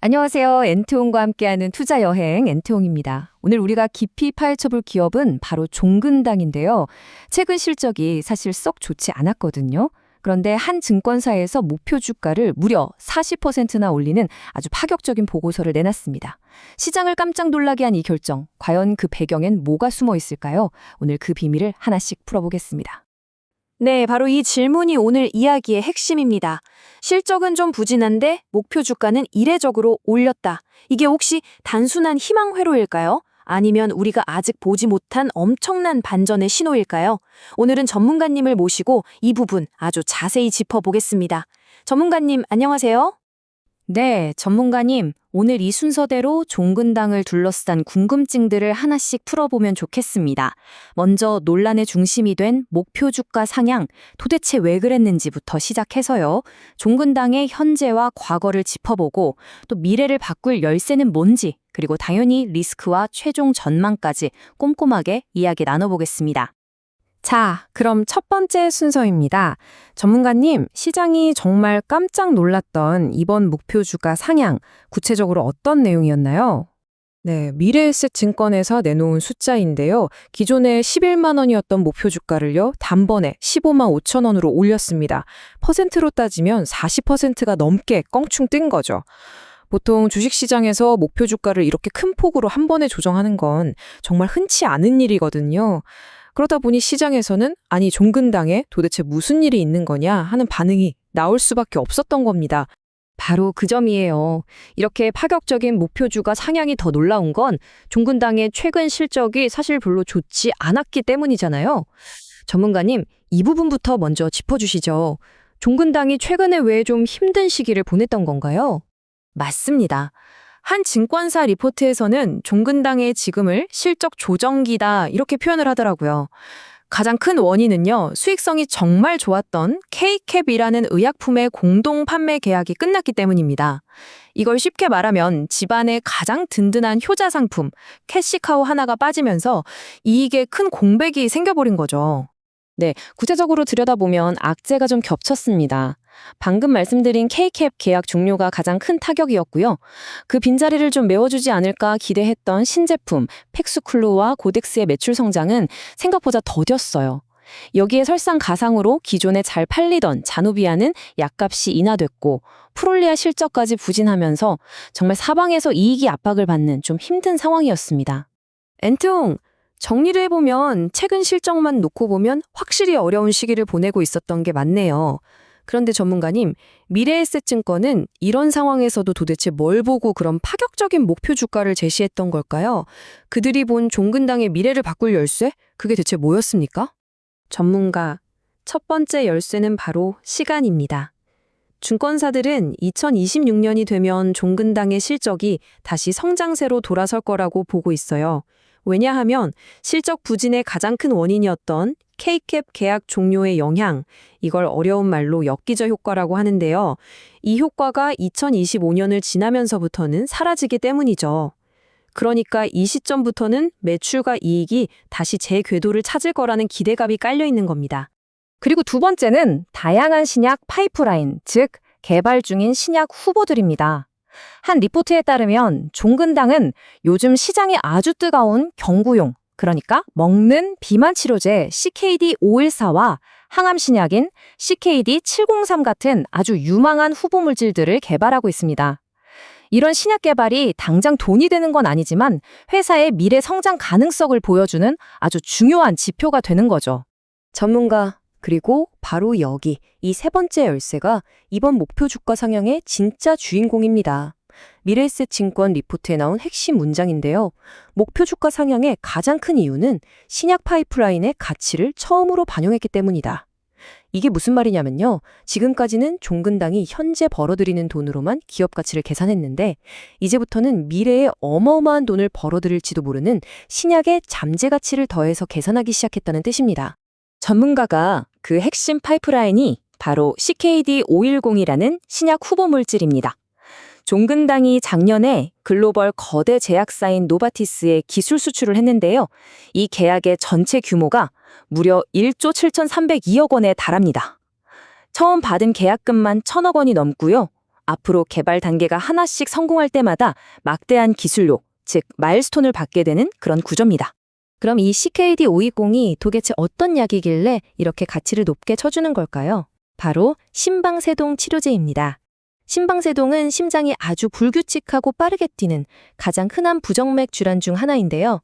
안녕하세요. 엔트홍과 함께하는 투자 여행 엔트홍입니다. 오늘 우리가 깊이 파헤쳐볼 기업은 바로 종근당인데요. 최근 실적이 사실 썩 좋지 않았거든요. 그런데 한 증권사에서 목표 주가를 무려 40%나 올리는 아주 파격적인 보고서를 내놨습니다. 시장을 깜짝 놀라게 한 이 결정, 과연 그 배경엔 뭐가 숨어 있을까요? 오늘 그 비밀을 하나씩 풀어보겠습니다. 네, 바로 이 질문이 오늘 이야기의 핵심입니다. 실적은 좀 부진한데 목표 주가는 이례적으로 올렸다. 이게 혹시 단순한 희망 회로일까요? 아니면 우리가 아직 보지 못한 엄청난 반전의 신호일까요? 오늘은 전문가님을 모시고 이 부분 아주 자세히 짚어보겠습니다. 전문가님, 안녕하세요. 네, 전문가님. 오늘 이 순서대로 종근당을 둘러싼 궁금증들을 하나씩 풀어보면 좋겠습니다. 먼저 논란의 중심이 된 목표 주가 상향, 도대체 왜 그랬는지부터 시작해서요. 종근당의 현재와 과거를 짚어보고 또 미래를 바꿀 열쇠는 뭔지, 그리고 당연히 리스크와 최종 전망까지 꼼꼼하게 이야기 나눠보겠습니다. 자, 그럼 첫 번째 순서입니다. 전문가님, 시장이 정말 깜짝 놀랐던 이번 목표 주가 상향, 구체적으로 어떤 내용이었나요? 네, 미래에셋 증권에서 내놓은 숫자인데요. 기존에 11만 원이었던 목표 주가를요, 단번에 15만 5천 원으로 올렸습니다. 퍼센트로 따지면 40%가 넘게 껑충 뜬 거죠. 보통 주식시장에서 목표 주가를 이렇게 큰 폭으로 한 번에 조정하는 건 정말 흔치 않은 일이거든요. 그러다 보니 시장에서는 아니 종근당에 도대체 무슨 일이 있는 거냐 하는 반응이 나올 수밖에 없었던 겁니다. 바로 그 점이에요. 이렇게 파격적인 목표주가 상향이 더 놀라운 건 종근당의 최근 실적이 사실 별로 좋지 않았기 때문이잖아요. 전문가님, 이 부분부터 먼저 짚어주시죠. 종근당이 최근에 왜 좀 힘든 시기를 보냈던 건가요? 맞습니다. 한 증권사 리포트에서는 종근당의 지금을 실적 조정기다 이렇게 표현을 하더라고요. 가장 큰 원인은요, 수익성이 정말 좋았던 K캡이라는 의약품의 공동 판매 계약이 끝났기 때문입니다. 이걸 쉽게 말하면 집안의 가장 든든한 효자 상품, 캐시카우 하나가 빠지면서 이익에 큰 공백이 생겨버린 거죠. 네, 구체적으로 들여다보면 악재가 좀 겹쳤습니다. 방금 말씀드린 K캡 계약 종료가 가장 큰 타격이었고요. 그 빈자리를 좀 메워주지 않을까 기대했던 신제품 팩스쿨루와 고덱스의 매출 성장은 생각보다 더뎠어요. 여기에 설상가상으로 기존에 잘 팔리던 자누비아는 약값이 인하됐고 프롤리아 실적까지 부진하면서 정말 사방에서 이익이 압박을 받는 좀 힘든 상황이었습니다. 엔트홍, 정리를 해보면 최근 실적만 놓고 보면 확실히 어려운 시기를 보내고 있었던 게 맞네요. 그런데 전문가님, 미래에셋증권은 이런 상황에서도 도대체 뭘 보고 그런 파격적인 목표 주가를 제시했던 걸까요? 그들이 본 종근당의 미래를 바꿀 열쇠? 그게 대체 뭐였습니까? 전문가, 첫 번째 열쇠는 바로 시간입니다. 증권사들은 2026년이 되면 종근당의 실적이 다시 성장세로 돌아설 거라고 보고 있어요. 왜냐하면 실적 부진의 가장 큰 원인이었던 K캡 계약 종료의 영향, 이걸 어려운 말로 엽기적 효과라고 하는데요. 이 효과가 2025년을 지나면서부터는 사라지기 때문이죠. 그러니까 이 시점부터는 매출과 이익이 다시 제 궤도를 찾을 거라는 기대감이 깔려 있는 겁니다. 그리고 두 번째는 다양한 신약 파이프라인, 즉 개발 중인 신약 후보들입니다. 한 리포트에 따르면 종근당은 요즘 시장이 아주 뜨거운 경구용, 그러니까 먹는 비만 치료제 CKD514와 항암 신약인 CKD703 같은 아주 유망한 후보 물질들을 개발하고 있습니다. 이런 신약 개발이 당장 돈이 되는 건 아니지만 회사의 미래 성장 가능성을 보여주는 아주 중요한 지표가 되는 거죠. 전문가, 그리고 바로 여기 이 세 번째 열쇠가 이번 목표 주가 상향의 진짜 주인공입니다. 미래에셋 증권 리포트에 나온 핵심 문장인데요. 목표 주가 상향의 가장 큰 이유는 신약 파이프라인의 가치를 처음으로 반영했기 때문이다. 이게 무슨 말이냐면요. 지금까지는 종근당이 현재 벌어들이는 돈으로만 기업 가치를 계산했는데 이제부터는 미래에 어마어마한 돈을 벌어들일지도 모르는 신약의 잠재 가치를 더해서 계산하기 시작했다는 뜻입니다. 전문가가 그 핵심 파이프라인이 바로 CKD510이라는 신약 후보 물질입니다. 종근당이 작년에 글로벌 거대 제약사인 노바티스에 기술 수출을 했는데요. 이 계약의 전체 규모가 무려 1조 7,302억 원에 달합니다. 처음 받은 계약금만 1,000억 원이 넘고요. 앞으로 개발 단계가 하나씩 성공할 때마다 막대한 기술료, 즉 마일스톤을 받게 되는 그런 구조입니다. 그럼 이 CKD520이 도대체 어떤 약이길래 이렇게 가치를 높게 쳐주는 걸까요? 바로 심방세동 치료제입니다. 심방세동은 심장이 아주 불규칙하고 빠르게 뛰는 가장 흔한 부정맥 질환 중 하나인데요.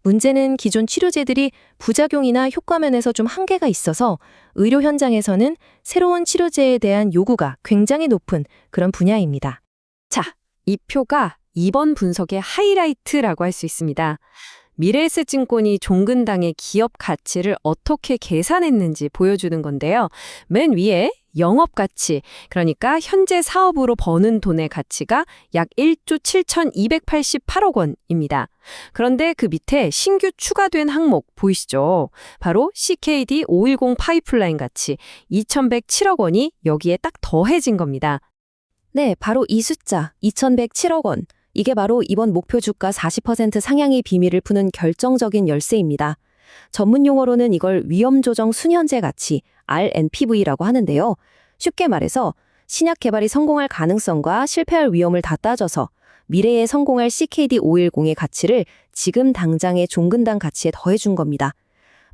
문제는 기존 치료제들이 부작용이나 효과면에서 좀 한계가 있어서 의료 현장에서는 새로운 치료제에 대한 요구가 굉장히 높은 그런 분야입니다. 자, 이 표가 이번 분석의 하이라이트라고 할 수 있습니다. 미래에셋증권이 종근당의 기업 가치를 어떻게 계산했는지 보여주는 건데요. 맨 위에 영업가치, 그러니까 현재 사업으로 버는 돈의 가치가 약 1조 7,288억 원입니다. 그런데 그 밑에 신규 추가된 항목 보이시죠? 바로 CKD510 파이프라인 가치 2,107억 원이 여기에 딱 더해진 겁니다. 네, 바로 이 숫자 2,107억 원. 이게 바로 이번 목표 주가 40% 상향의 비밀을 푸는 결정적인 열쇠입니다. 전문 용어로는 이걸 위험조정 순현재 가치, RNPV라고 하는데요. 쉽게 말해서 신약 개발이 성공할 가능성과 실패할 위험을 다 따져서 미래에 성공할 CKD510의 가치를 지금 당장의 종근당 가치에 더해준 겁니다.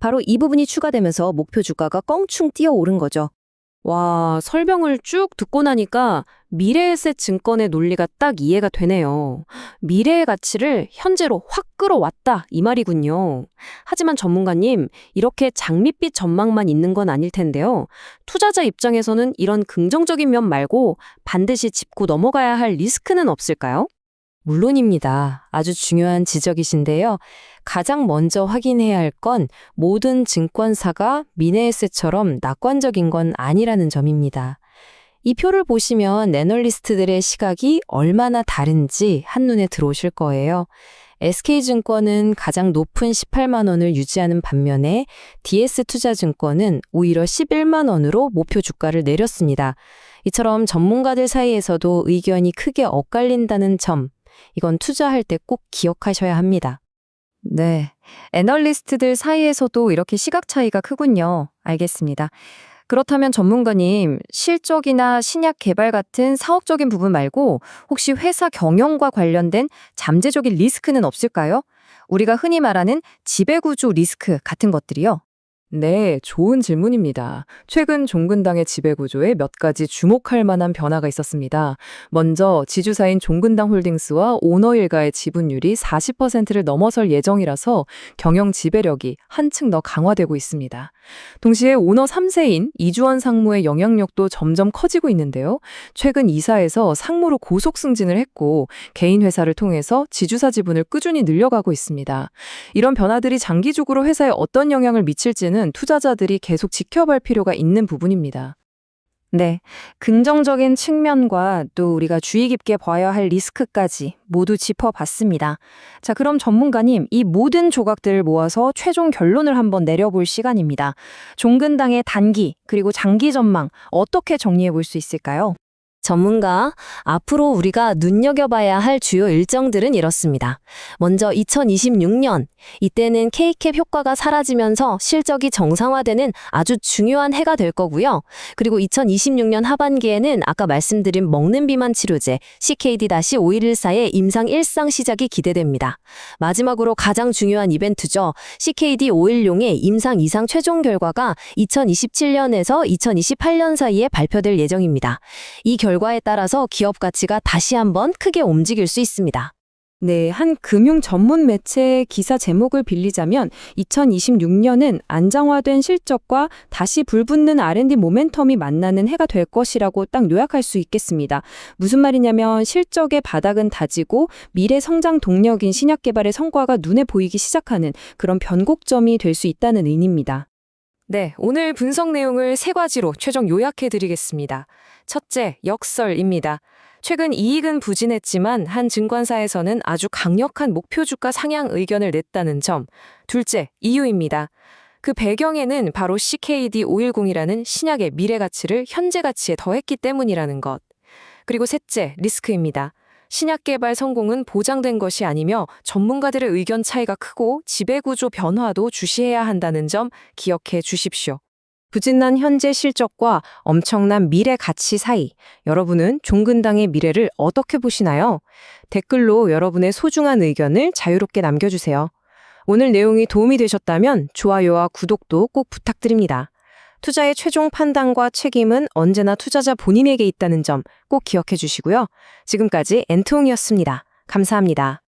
바로 이 부분이 추가되면서 목표 주가가 껑충 뛰어오른 거죠. 와, 설명을 쭉 듣고 나니까 미래에셋 증권의 논리가 딱 이해가 되네요. 미래의 가치를 현재로 확 끌어왔다 이 말이군요. 하지만 전문가님, 이렇게 장밋빛 전망만 있는 건 아닐 텐데요. 투자자 입장에서는 이런 긍정적인 면 말고 반드시 짚고 넘어가야 할 리스크는 없을까요? 물론입니다. 아주 중요한 지적이신데요. 가장 먼저 확인해야 할 건 모든 증권사가 미래에셋처럼 낙관적인 건 아니라는 점입니다. 이 표를 보시면 애널리스트들의 시각이 얼마나 다른지 한눈에 들어오실 거예요. SK증권은 가장 높은 18만 원을 유지하는 반면에 DS투자증권은 오히려 11만 원으로 목표 주가를 내렸습니다. 이처럼 전문가들 사이에서도 의견이 크게 엇갈린다는 점, 이건 투자할 때 꼭 기억하셔야 합니다. 네, 애널리스트들 사이에서도 이렇게 시각 차이가 크군요. 알겠습니다. 그렇다면 전문가님, 실적이나 신약 개발 같은 사업적인 부분 말고 혹시 회사 경영과 관련된 잠재적인 리스크는 없을까요? 우리가 흔히 말하는 지배구조 리스크 같은 것들이요. 네, 좋은 질문입니다. 최근 종근당의 지배구조에 몇 가지 주목할 만한 변화가 있었습니다. 먼저 지주사인 종근당 홀딩스와 오너 일가의 지분율이 40%를 넘어설 예정이라서 경영 지배력이 한층 더 강화되고 있습니다. 동시에 오너 3세인 이주원 상무의 영향력도 점점 커지고 있는데요. 최근 이사에서 상무로 고속 승진을 했고 개인 회사를 통해서 지주사 지분을 꾸준히 늘려가고 있습니다. 이런 변화들이 장기적으로 회사에 어떤 영향을 미칠지는 투자자들이 계속 지켜볼 필요가 있는 부분입니다. 네, 긍정적인 측면과 또 우리가 주의 깊게 봐야 할 리스크까지 모두 짚어봤습니다. 자, 그럼 전문가님, 이 모든 조각들을 모아서 최종 결론을 한번 내려볼 시간입니다. 종근당의 단기 그리고 장기 전망 어떻게 정리해 볼 수 있을까요? 전문가, 앞으로 우리가 눈여겨봐야 할 주요 일정들은 이렇습니다. 먼저 2026년, 이때는 K캡 효과가 사라지면서 실적이 정상화되는 아주 중요한 해가 될 거고요. 그리고 2026년 하반기에는 아까 말씀드린 먹는 비만 치료제 CKD-5114의 임상 1상 시작이 기대됩니다. 마지막으로 가장 중요한 이벤트죠. CKD510의 임상 2상 최종 결과가 2027년에서 2028년 사이에 발표될 예정입니다. 이 결과에 따라서 기업 가치가 다시 한번 크게 움직일 수 있습니다. 네, 한 금융 전문 매체의 기사 제목을 빌리자면 2026년은 안정화된 실적과 다시 불붙는 R&D 모멘텀이 만나는 해가 될 것이라고 딱 요약할 수 있겠습니다. 무슨 말이냐면 실적의 바닥은 다지고 미래 성장 동력인 신약 개발의 성과가 눈에 보이기 시작하는 그런 변곡점이 될 수 있다는 의미입니다. 네, 오늘 분석 내용을 세 가지로 최종 요약해드리겠습니다. 첫째, 역설입니다. 최근 이익은 부진했지만 한 증권사에서는 아주 강력한 목표 주가 상향 의견을 냈다는 점. 둘째, 이유입니다. 그 배경에는 바로 CKD510이라는 신약의 미래 가치를 현재 가치에 더했기 때문이라는 것. 그리고 셋째, 리스크입니다. 신약 개발 성공은 보장된 것이 아니며 전문가들의 의견 차이가 크고 지배구조 변화도 주시해야 한다는 점 기억해 주십시오. 부진한 현재 실적과 엄청난 미래 가치 사이, 여러분은 종근당의 미래를 어떻게 보시나요? 댓글로 여러분의 소중한 의견을 자유롭게 남겨주세요. 오늘 내용이 도움이 되셨다면 좋아요와 구독도 꼭 부탁드립니다. 투자의 최종 판단과 책임은 언제나 투자자 본인에게 있다는 점 꼭 기억해 주시고요. 지금까지 엔트홍이었습니다. 감사합니다.